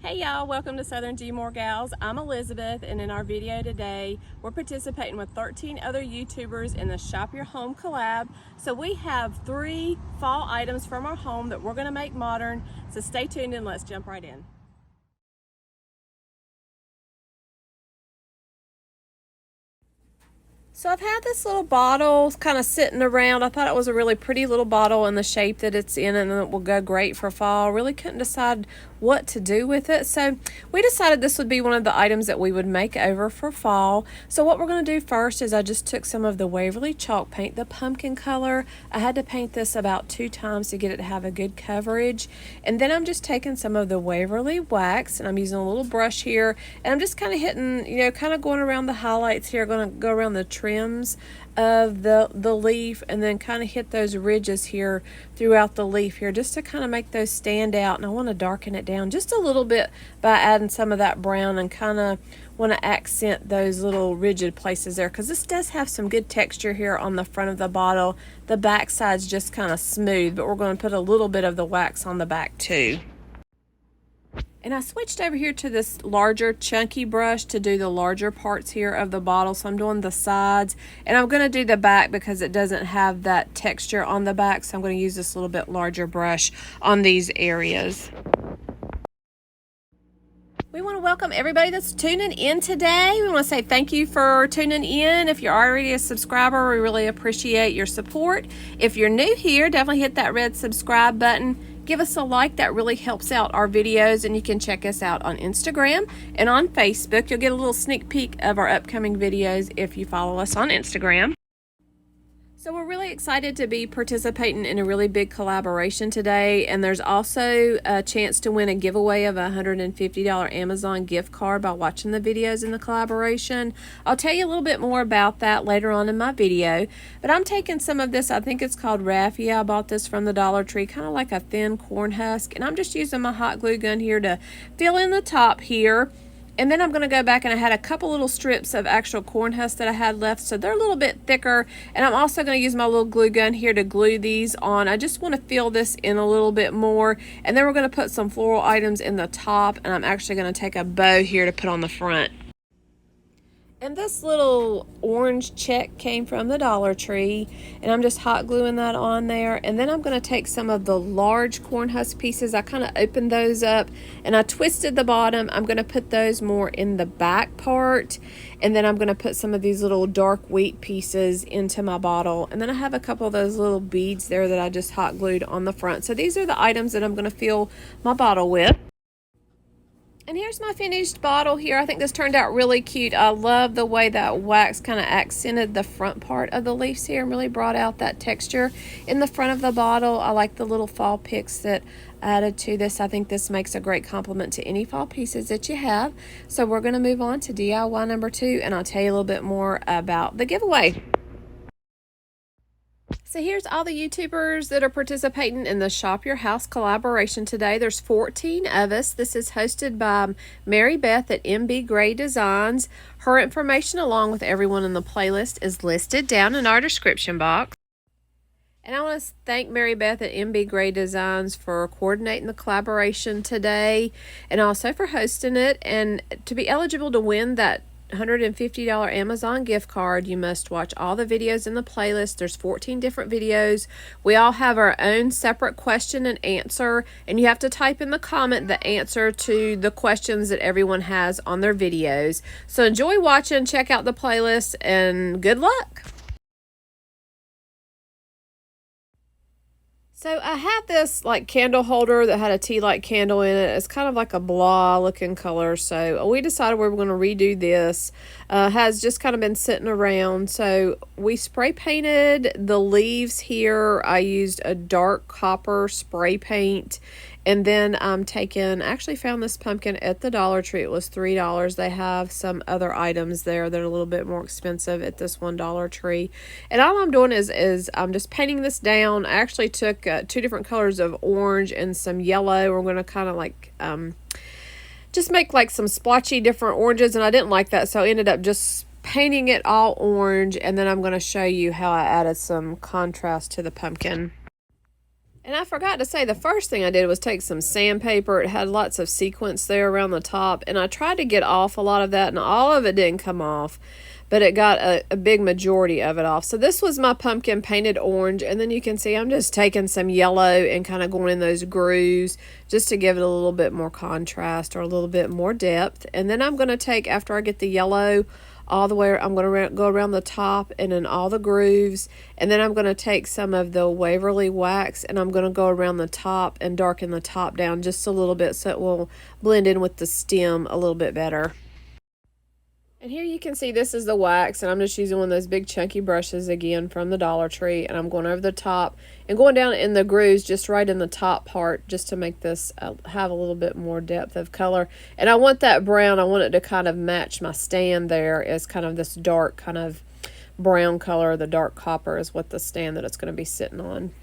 Hey y'all, welcome to Southern gmoregals. I'm Elizabeth, and in our video today, we're participating with 13 other YouTubers in the Shop Your Home collab. So we have 3 fall items from our home that we're gonna make modern. So stay tuned and let's jump right in. So I've had this little bottle kind of sitting around. I thought it was a really pretty little bottle in the shape that it's in, and it will go great for fall. Really couldn't decide what to do with it. So we decided this would be one of the items that we would make over for fall. So what we're going to do first is I just took some of the Waverly chalk paint, the pumpkin color. I had to paint this about 2 times to get it to have a good coverage. And then I'm just taking some of the Waverly wax, and I'm using a little brush here, and I'm just kind of hitting, kind of going around the highlights here. Going to go around the trims of the leaf, and then kind of hit those ridges here throughout the leaf here, just to kind of make those stand out. And I want to darken it down just a little bit by adding some of that brown, and kind of want to accent those little rigid places there, because this does have some good texture here on the front of the bottle. The back side's just kind of smooth, but we're going to put a little bit of the wax on the back too. And I switched over here to this larger chunky brush to do the larger parts here of the bottle. So I'm doing the sides, and I'm going to do the back because it doesn't have that texture on the back. So I'm going to use this little bit larger brush on these areas. We want to welcome everybody that's tuning in today. We want to say thank you for tuning in. If you're already a subscriber, we really appreciate your support. If you're new here, definitely hit that red subscribe button. Give us a like, that really helps out our videos, and you can check us out on Instagram and on Facebook. You'll get a little sneak peek of our upcoming videos if you follow us on Instagram. So we're really excited to be participating in a really big collaboration today, and there's also a chance to win a giveaway of a $150 Amazon gift card by watching the videos in the collaboration. I'll tell you a little bit more about that later on in my video, but I'm taking some of this, I think it's called Wreath. I bought this from the Dollar Tree, kind of like a thin corn husk, and I'm just using my hot glue gun here to fill in the top here. And then I'm going to go back, and I had a couple little strips of actual corn husk that I had left, so they're a little bit thicker. And I'm also going to use my little glue gun here to glue these on. I just want to fill this in a little bit more. And then we're going to put some floral items in the top, and I'm actually going to take a bow here to put on the front. And this little orange check came from the Dollar Tree, and I'm just hot gluing that on there. And then I'm going to take some of the large corn husk pieces. I kind of opened those up, and I twisted the bottom. I'm going to put those more in the back part, and then I'm going to put some of these little dark wheat pieces into my bottle. And then I have a couple of those little beads there that I just hot glued on the front. So these are the items that I'm going to fill my bottle with. And here's my finished bottle here. I think this turned out really cute. I love the way that wax kind of accented the front part of the leaves here and really brought out that texture in the front of the bottle. I like the little fall picks that added to this. I think this makes a great complement to any fall pieces that you have. So we're going to move on to DIY number 2, and I'll tell you a little bit more about the giveaway. So here's all the YouTubers that are participating in the Shop Your House collaboration today. There's 14 of us. This is hosted by Mary Beth at MB Gray Designs. Her information, along with everyone in the playlist, is listed down in our description box. And I want to thank Mary Beth at MB Gray Designs for coordinating the collaboration today, and also for hosting it. And to be eligible to win that $150 Amazon gift card, you must watch all the videos in the playlist. There's 14 different videos. We all have our own separate question and answer, and you have to type in the comment the answer to the questions that everyone has on their videos. So enjoy watching, check out the playlist, and good luck. So I had this like candle holder that had a tea light candle in it. It's kind of like a blah looking color. So we decided we were going to redo this. Has just kind of been sitting around. So we spray painted the leaves here. I used a dark copper spray paint. And then I'm actually found this pumpkin at the Dollar Tree. It was $3. They have some other items there that are a little bit more expensive at this one Dollar Tree. And all I'm doing is I'm just painting this down. I actually took 2 different colors of orange and some yellow. We're going to kind of like just make like some splotchy different oranges, and I didn't like that, so I ended up just painting it all orange. And then I'm going to show you how I added some contrast to the pumpkin. And I forgot to say, the first thing I did was take some sandpaper. It had lots of sequins there around the top, and I tried to get off a lot of that, and all of it didn't come off, but it got a big majority of it off. So this was my pumpkin painted orange, and then you can see I'm just taking some yellow and kind of going in those grooves just to give it a little bit more contrast or a little bit more depth. And then I'm going to take, after I get the yellow all the way, I'm going to go around the top and in all the grooves, and then I'm going to take some of the Waverly wax and I'm going to go around the top and darken the top down just a little bit so it will blend in with the stem a little bit better. And here you can see this is the wax, and I'm just using one of those big chunky brushes again from the Dollar Tree, and I'm going over the top and going down in the grooves just right in the top part just to make this have a little bit more depth of color. And I want that brown, I want it to kind of match my stand there as kind of this dark kind of brown color. The dark copper is what the stand that it's going to be sitting on.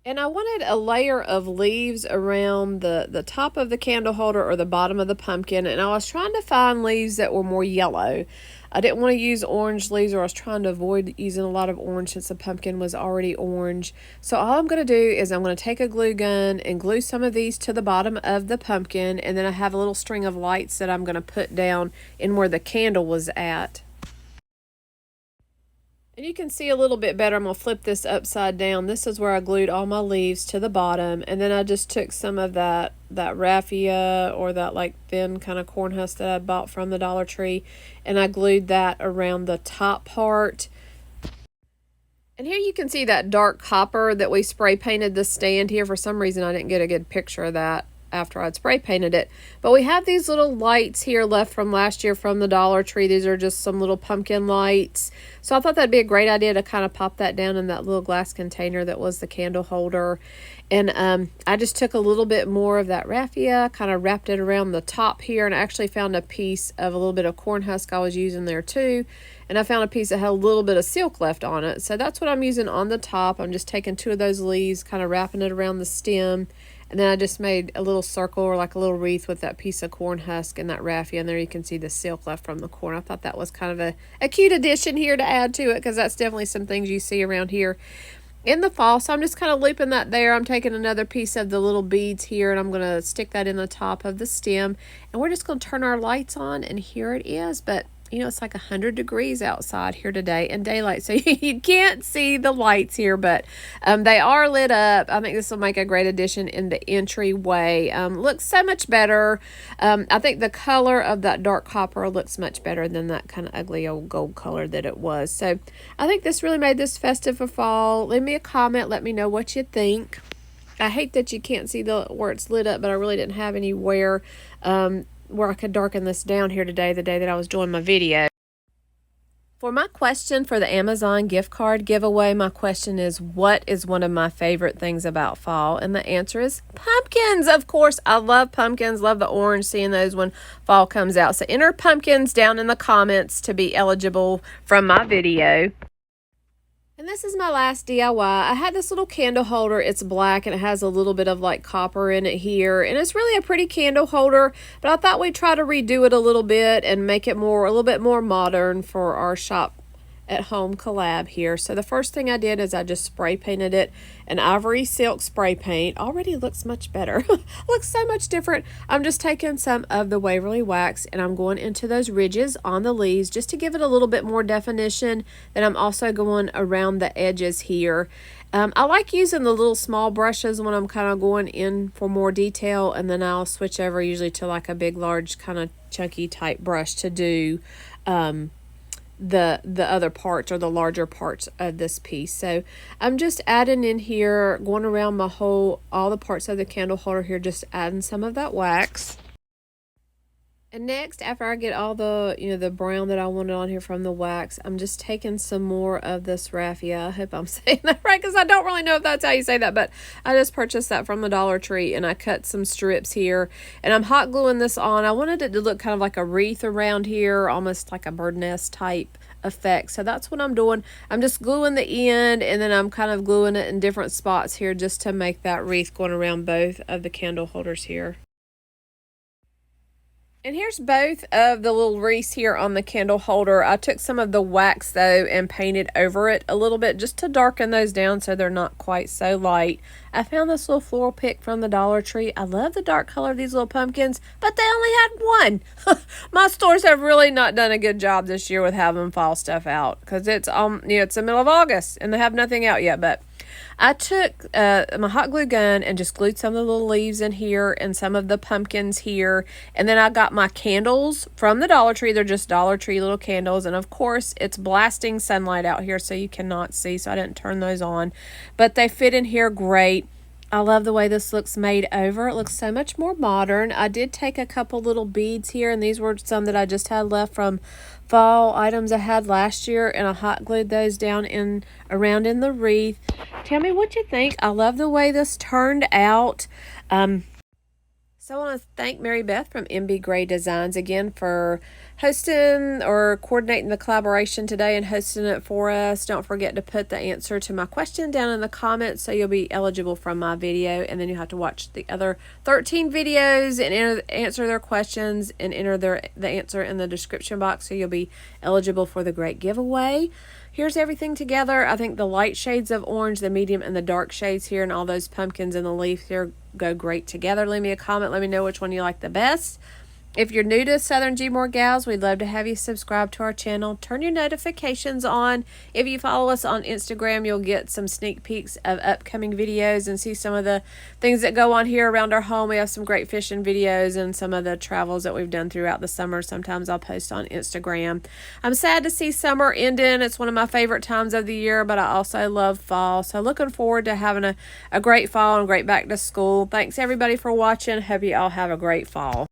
And I wanted a layer of leaves around the top of the candle holder or the bottom of the pumpkin. And I was trying to find leaves that were more yellow. I didn't want to use orange leaves, or I was trying to avoid using a lot of orange since the pumpkin was already orange. So all I'm going to do is I'm going to take a glue gun and glue some of these to the bottom of the pumpkin. And then I have a little string of lights that I'm going to put down in where the candle was at. And you can see a little bit better. I'm going to flip this upside down. This is where I glued all my leaves to the bottom. And then I just took some of that raffia or that like thin kind of corn husk that I bought from the Dollar Tree. And I glued that around the top part. And here you can see that dark copper that we spray painted the stand here. For some reason I didn't get a good picture of that after I'd spray painted it. But we have these little lights here left from last year from the Dollar Tree. These are just some little pumpkin lights. So I thought that'd be a great idea to kind of pop that down in that little glass container that was the candle holder. And I just took a little bit more of that raffia, kind of wrapped it around the top here, and I actually found a piece of a little bit of corn husk I was using there too. And I found a piece that had a little bit of silk left on it. So that's what I'm using on the top. I'm just taking two of those leaves, kind of wrapping it around the stem. And then I just made a little circle or like a little wreath with that piece of corn husk and that raffia. And there you can see the silk left from the corn. I thought that was kind of a cute addition here to add to it, because that's definitely some things you see around here in the fall. So I'm just kind of looping that there. I'm taking another piece of the little beads here and I'm going to stick that in the top of the stem. And we're just going to turn our lights on, and here it is. But you know, it's like 100 degrees outside here today in daylight, so you can't see the lights here, but they are lit up. I think this will make a great addition in the entryway. Looks so much better. I think the color of that dark copper looks much better than that kind of ugly old gold color that it was. So I think this really made this festive for fall. Leave me a comment. Let me know what you think. I hate that you can't see where it's lit up, but I really didn't have anywhere where I could darken this down here today, the day that I was doing my video. For my question for the Amazon gift card giveaway, my question is, what is one of my favorite things about fall? And the answer is pumpkins. Of course, I love pumpkins, love the orange, seeing those when fall comes out. So enter pumpkins down in the comments to be eligible from my video. And this is my last DIY. I had this little candle holder. It's black and it has a little bit of like copper in it here. And it's really a pretty candle holder, but I thought we'd try to redo it a little bit and make it a little bit more modern for our shop at home collab here. So the first thing I did is I just spray painted it an ivory silk spray paint. Already looks much better. Looks so much different. I'm just taking some of the Waverly wax and I'm going into those ridges on the leaves just to give it a little bit more definition. Then I'm also going around the edges here. I like using the little small brushes when I'm kind of going in for more detail, and then I'll switch over usually to like a big large kind of chunky type brush to do the other parts or the larger parts of this piece. So I'm just adding in here, going around all the parts of the candle holder here, just adding some of that wax. And next, after I get all the, the brown that I wanted on here from the wax, I'm just taking some more of this raffia. I hope I'm saying that right, because I don't really know if that's how you say that, but I just purchased that from the Dollar Tree, and I cut some strips here, and I'm hot gluing this on. I wanted it to look kind of like a wreath around here, almost like a bird nest type effect. So that's what I'm doing. I'm just gluing the end, and then I'm kind of gluing it in different spots here just to make that wreath going around both of the candle holders here. And here's both of the little wreaths here on the candle holder. I took some of the wax, though, and painted over it a little bit just to darken those down so they're not quite so light. I found this little floral pick from the Dollar Tree. I love the dark color of these little pumpkins, but they only had one. My stores have really not done a good job this year with having fall stuff out because it's it's the middle of August and they have nothing out yet, but I took my hot glue gun and just glued some of the little leaves in here and some of the pumpkins here. And then I got my candles from the Dollar Tree. They're just Dollar Tree little candles. And of course, it's blasting sunlight out here, so you cannot see. So I didn't turn those on. But they fit in here great. I love the way this looks made over. It looks so much more modern. I did take a couple little beads here, and these were some that I just had left from fall items I had last year, and I hot glued those down around in the wreath. Tell me what you think. I love the way this turned out. So I want to thank Mary Beth from MB Gray Designs again for hosting or coordinating the collaboration today and hosting it for us. Don't forget to put the answer to my question down in the comments so you'll be eligible from my video, and then you'll have to watch the other 13 videos and answer their questions and enter the answer in the description box so you'll be eligible for the great giveaway. Here's everything together. I think the light shades of orange, the medium, and the dark shades here, and all those pumpkins and the leaf here go great together. Leave me a comment. Let me know which one you like the best. If you're new to Southern Gals, we'd love to have you subscribe to our channel. Turn your notifications on. If you follow us on Instagram, you'll get some sneak peeks of upcoming videos and see some of the things that go on here around our home. We have some great fishing videos and some of the travels that we've done throughout the summer. Sometimes I'll post on Instagram. I'm sad to see summer ending. It's one of my favorite times of the year, but I also love fall. So looking forward to having a great fall and great back to school. Thanks everybody for watching. Hope you all have a great fall.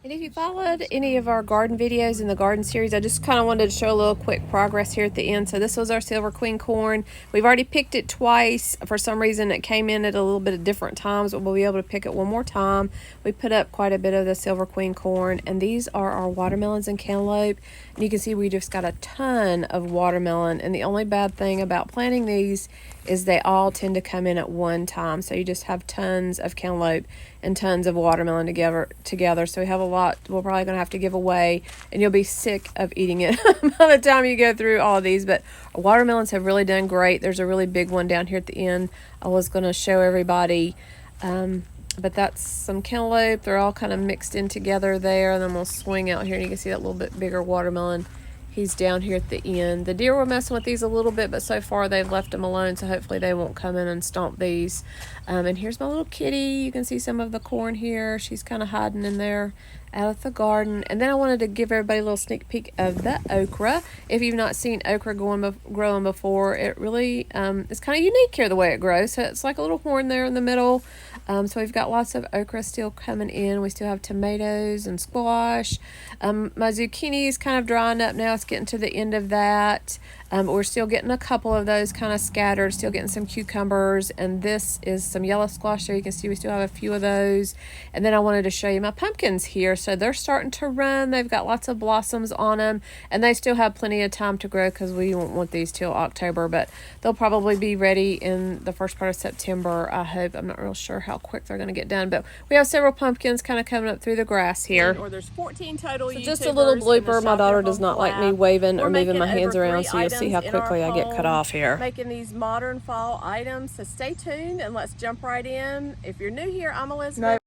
And if you followed any of our garden videos in the garden series, I just kind of wanted to show a little quick progress here at the end. So this was our Silver Queen corn. We've already picked it twice. For some reason, it came in at a little bit of different times, but we'll be able to pick it one more time. We put up quite a bit of the Silver Queen corn, and these are our watermelons and cantaloupe. And you can see we just got a ton of watermelon, and the only bad thing about planting these is they all tend to come in at one time. So you just have tons of cantaloupe and tons of watermelon together. So we have a lot we're probably going to have to give away, and you'll be sick of eating it by the time you go through all of these. But our watermelons have really done great. There's a really big one down here at the end I was going to show everybody. But that's some cantaloupe. They're all kind of mixed in together there. And then we'll swing out here, and you can see that little bit bigger watermelon. He's down here at the end. The deer were messing with these a little bit, but so far they've left them alone, so hopefully they won't come in and stomp these. And here's my little kitty. You can see some of the corn here. She's kind of hiding in there out of the garden. And then I wanted to give everybody a little sneak peek of the okra. If you've not seen okra growing before, it really is kind of unique here the way it grows. So it's like a little horn there in the middle. So we've got lots of okra still coming in. We still have tomatoes and squash. My zucchini is kind of drying up now. It's getting to the end of that. We're still getting a couple of those kind of scattered, still getting some cucumbers, and this is some yellow squash there. You can see we still have a few of those. And then I wanted to show you my pumpkins here. So they're starting to run. They've got lots of blossoms on them, and they still have plenty of time to grow because we won't want these till October, but they'll probably be ready in the first part of September, I hope. I'm not real sure how quick they're going to get done, but we have several pumpkins kind of coming up through the grass here. Or there's 14 total. So just a little blooper. My daughter does not like me waving or moving my hands around, so you'll see how quickly I get cut off here. Making these modern fall items, so stay tuned and let's jump right in. If you're new here, I'm Elizabeth.